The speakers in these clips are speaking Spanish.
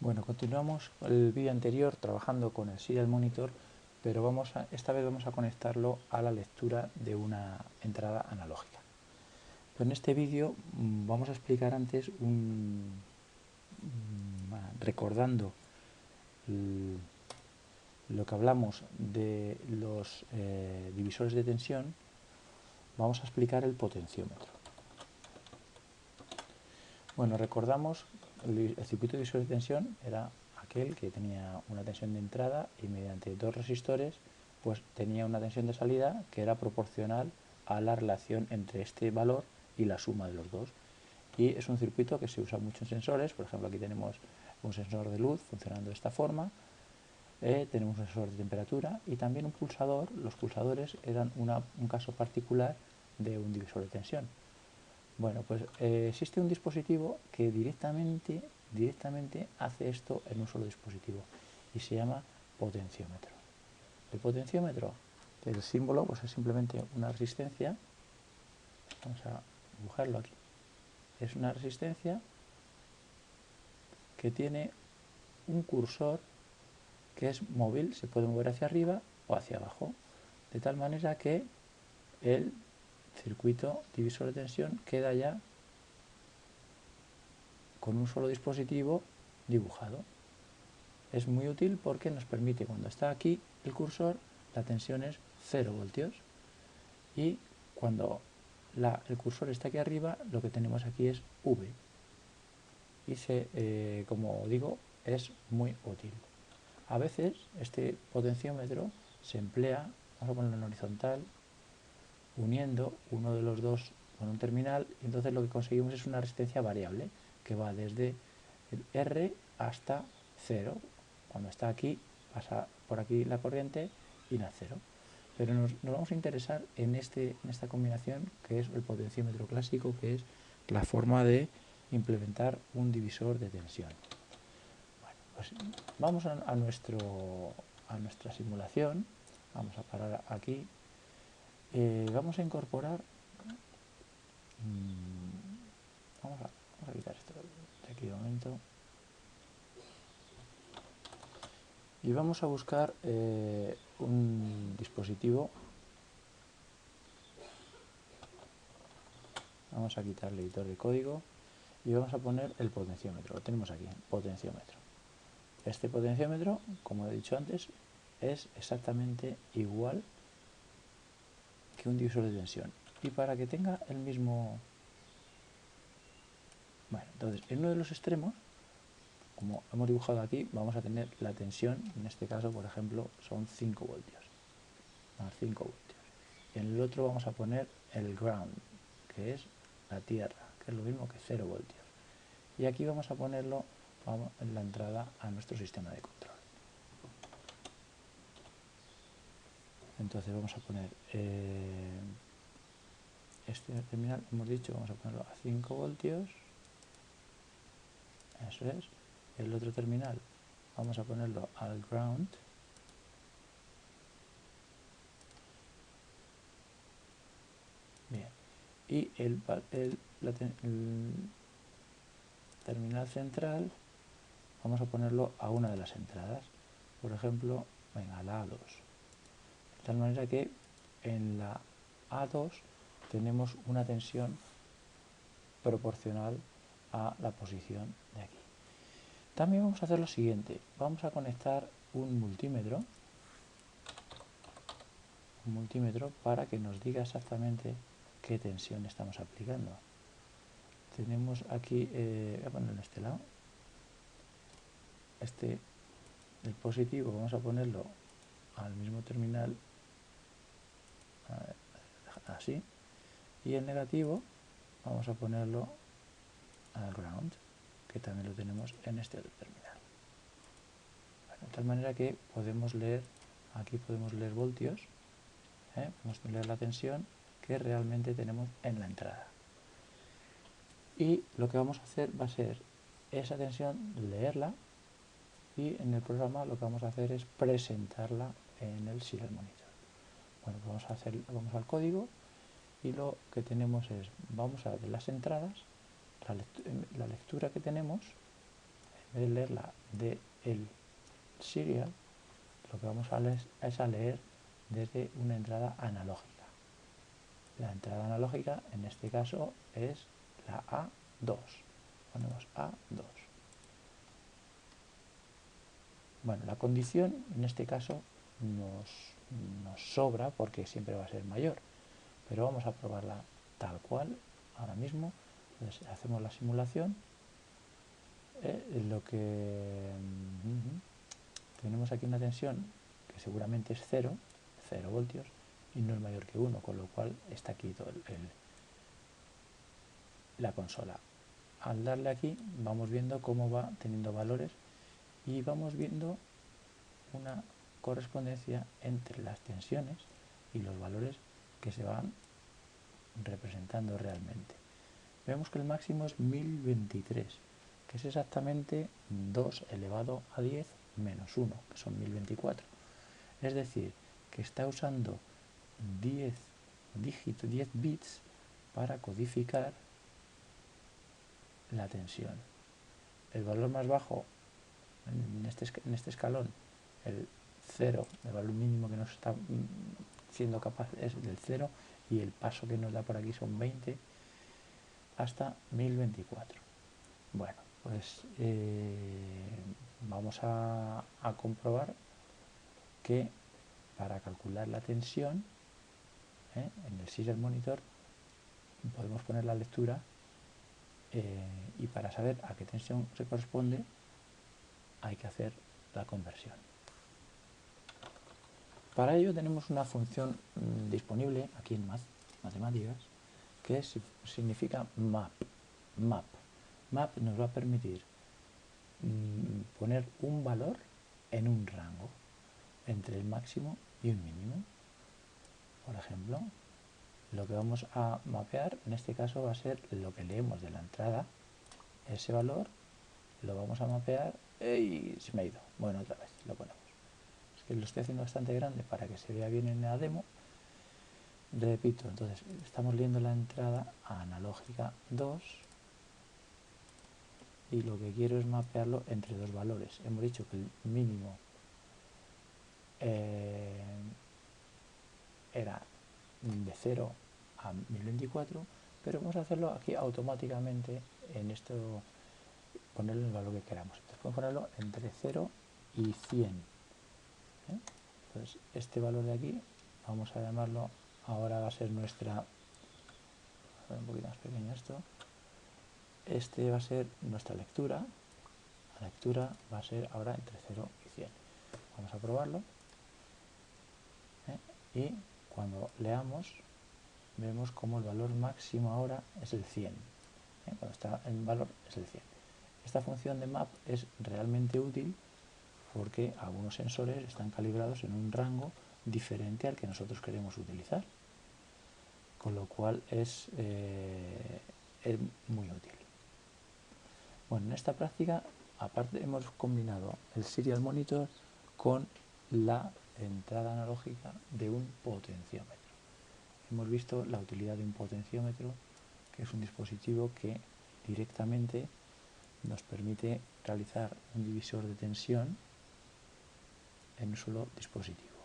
Bueno, continuamos el vídeo anterior trabajando con el serial monitor, pero esta vez vamos a conectarlo a la lectura de una entrada analógica. Pero en este vídeo vamos a explicar antes recordando lo que hablamos de los divisores de tensión, vamos a explicar el potenciómetro. Bueno, recordamos el circuito divisor de tensión era aquel que tenía una tensión de entrada y mediante dos resistores pues tenía una tensión de salida que era proporcional a la relación entre este valor y la suma de los dos. Y es un circuito que se usa mucho en sensores. Por ejemplo, aquí tenemos un sensor de luz funcionando de esta forma, tenemos un sensor de temperatura y también un pulsador. Los pulsadores eran un caso particular de un divisor de tensión. Bueno, pues existe un dispositivo que directamente hace esto en un solo dispositivo y se llama potenciómetro. El potenciómetro, el símbolo pues es simplemente una resistencia. Vamos a dibujarlo aquí. Es una resistencia que tiene un cursor que es móvil, se puede mover hacia arriba o hacia abajo, de tal manera que el circuito divisor de tensión queda ya con un solo dispositivo dibujado. Es muy útil porque nos permite, cuando está aquí el cursor, la tensión es 0 voltios y cuando el cursor está aquí arriba, lo que tenemos aquí es V. Y como digo, es muy útil. A veces este potenciómetro se emplea, vamos a ponerlo en horizontal, uniendo uno de los dos con un terminal, y entonces lo que conseguimos es una resistencia variable que va desde el R hasta 0. Cuando está aquí, pasa por aquí la corriente y da 0. Pero nos vamos a interesar en esta combinación, que es el potenciómetro clásico, que es la forma de implementar un divisor de tensión. Bueno, pues vamos a nuestra simulación. Vamos a parar aquí. Vamos a incorporar, vamos a quitar esto de aquí de momento, y vamos a buscar un dispositivo. Vamos a quitar el editor de código y vamos a poner el potenciómetro. Lo tenemos aquí, potenciómetro. Este potenciómetro, como he dicho antes, es exactamente igual que un divisor de tensión. Y para que tenga el mismo... Bueno, entonces, en uno de los extremos, como hemos dibujado aquí, vamos a tener la tensión, en este caso, por ejemplo, son 5 voltios. Más 5 voltios. Y en el otro vamos a poner el ground, que es la tierra, que es lo mismo que 0 voltios. Y aquí vamos a ponerlo en la entrada a nuestro sistema de control. Entonces vamos a poner este terminal, hemos dicho, vamos a ponerlo a 5 voltios. Eso es. El otro terminal vamos a ponerlo al ground. Bien. Y el terminal central vamos a ponerlo a una de las entradas. Por ejemplo, venga, la A2. De tal manera que en la A2 tenemos una tensión proporcional a la posición de aquí. También vamos a hacer lo siguiente. Vamos a conectar un multímetro para que nos diga exactamente qué tensión estamos aplicando. Tenemos aquí, voy a ponerlo en este lado, el positivo vamos a ponerlo al mismo terminal, así, y el negativo vamos a ponerlo al ground, que también lo tenemos en este otro terminal. Bueno, de tal manera que podemos leer, aquí podemos leer voltios, podemos leer la tensión que realmente tenemos en la entrada. Y lo que vamos a hacer va a ser esa tensión, leerla, y en el programa lo que vamos a hacer es presentarla en el serial monitor. Bueno, pues vamos al código y lo que tenemos es, vamos a ver las entradas, la lectura que tenemos vez de leerla de el serial, lo que vamos a leer es a leer desde una entrada analógica. La entrada analógica en este caso es la A2. Ponemos A2. Bueno, la condición en este caso nos sobra porque siempre va a ser mayor, pero vamos a probarla tal cual ahora mismo. Entonces hacemos la simulación. Lo que tenemos aquí una tensión que seguramente es 0 voltios, y no es mayor que 1, con lo cual está aquí todo la consola. Al darle aquí vamos viendo cómo va teniendo valores y vamos viendo una correspondencia entre las tensiones y los valores que se van representando realmente. Vemos que el máximo es 1023, que es exactamente 2 elevado a 10 menos 1, que son 1024. Es decir, que está usando 10 dígitos, 10 bits para codificar la tensión. El valor más bajo en este escalón, el 0, el valor mínimo que nos está siendo capaz es del 0, y el paso que nos da por aquí son 20 hasta 1024. Bueno, pues vamos a comprobar que para calcular la tensión en el serial monitor podemos poner la lectura y para saber a qué tensión se corresponde hay que hacer la conversión. Para ello tenemos una función disponible aquí en matemáticas que significa map. Map nos va a permitir poner un valor en un rango entre el máximo y un mínimo. Por ejemplo, lo que vamos a mapear en este caso va a ser lo que leemos de la entrada. Ese valor lo vamos a mapear. ¡Ey! Se me ha ido. Bueno, otra vez lo ponemos. Es que lo estoy haciendo bastante grande para que se vea bien en la demo. Repito, entonces estamos leyendo la entrada analógica 2 y lo que quiero es mapearlo entre dos valores. Hemos dicho que el mínimo era de 0 a 1024, pero vamos a hacerlo aquí automáticamente en esto, ponerle el valor que queramos. Entonces podemos ponerlo entre 0 y 100. Entonces este valor de aquí vamos a llamarlo, ahora va a ser nuestra, un poquito más pequeño esto, este va a ser nuestra lectura. La lectura va a ser ahora entre 0 y 100. Vamos a probarlo. Y cuando leamos, vemos como el valor máximo ahora es el 100. Cuando está en valor es el 100. Esta función de map es realmente útil porque algunos sensores están calibrados en un rango diferente al que nosotros queremos utilizar. Con lo cual es muy útil. Bueno, en esta práctica, aparte hemos combinado el serial monitor con la entrada analógica de un potenciómetro. Hemos visto la utilidad de un potenciómetro, que es un dispositivo que directamente nos permite realizar un divisor de tensión en un solo dispositivo,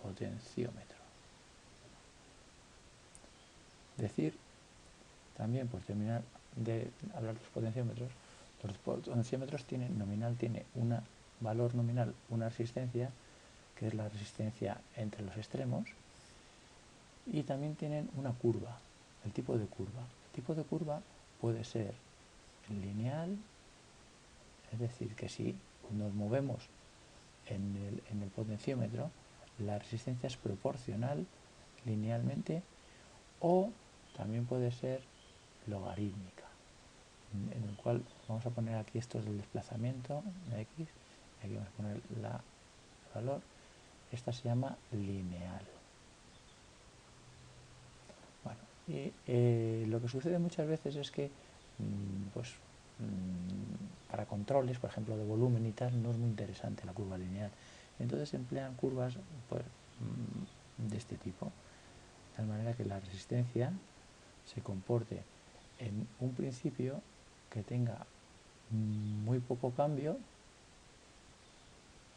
potenciómetro. Decir, también por terminar de hablar de los potenciómetros tienen un valor nominal, una resistencia, que es la resistencia entre los extremos, y también tienen una curva, el tipo de curva. El tipo de curva puede ser lineal, es decir, que si nos movemos en el potenciómetro, la resistencia es proporcional linealmente, o también puede ser logarítmica, en el cual vamos a poner aquí esto es el desplazamiento de x, y aquí vamos a poner el valor. Esta se llama lineal. Bueno, y lo que sucede muchas veces es que para controles, por ejemplo, de volumen y tal, no es muy interesante la curva lineal. Entonces se emplean curvas de este tipo, de tal manera que la resistencia se comporte en un principio que tenga muy poco cambio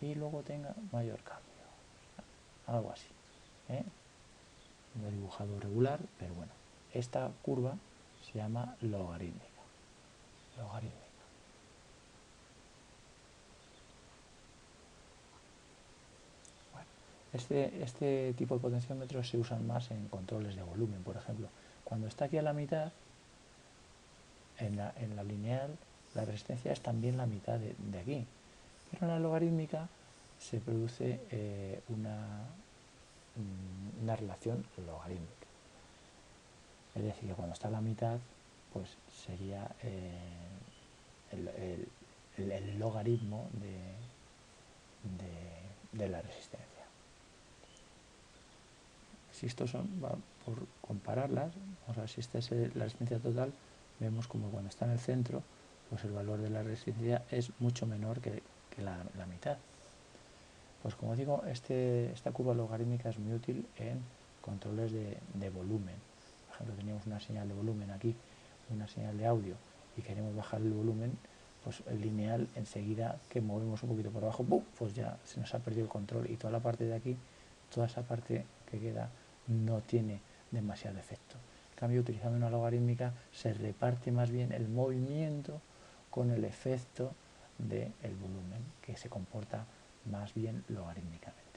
y luego tenga mayor cambio, algo así, ¿eh? Lo he dibujado regular, pero bueno, esta curva se llama logarítmica. Logarítmica. Bueno, este tipo de potenciómetros se usan más en controles de volumen, por ejemplo. Cuando está aquí a la mitad, en la lineal, la resistencia es también la mitad de aquí. Pero en la logarítmica se produce una relación logarítmica. Es decir, que cuando está a la mitad, pues sería el logaritmo de la resistencia. Si estos son, por compararlas, vamos a ver si esta es la resistencia total, vemos como cuando está en el centro, pues el valor de la resistencia es mucho menor que la mitad. Pues como digo, esta curva logarítmica es muy útil en controles de volumen. Por ejemplo, teníamos una señal de volumen aquí, una señal de audio, y queremos bajar el volumen, pues el lineal, enseguida que movemos un poquito por abajo, ¡pum!, pues ya se nos ha perdido el control y toda la parte de aquí, toda esa parte que queda, no tiene demasiado efecto. En cambio, utilizando una logarítmica se reparte más bien el movimiento con el efecto del volumen, que se comporta más bien logarítmicamente.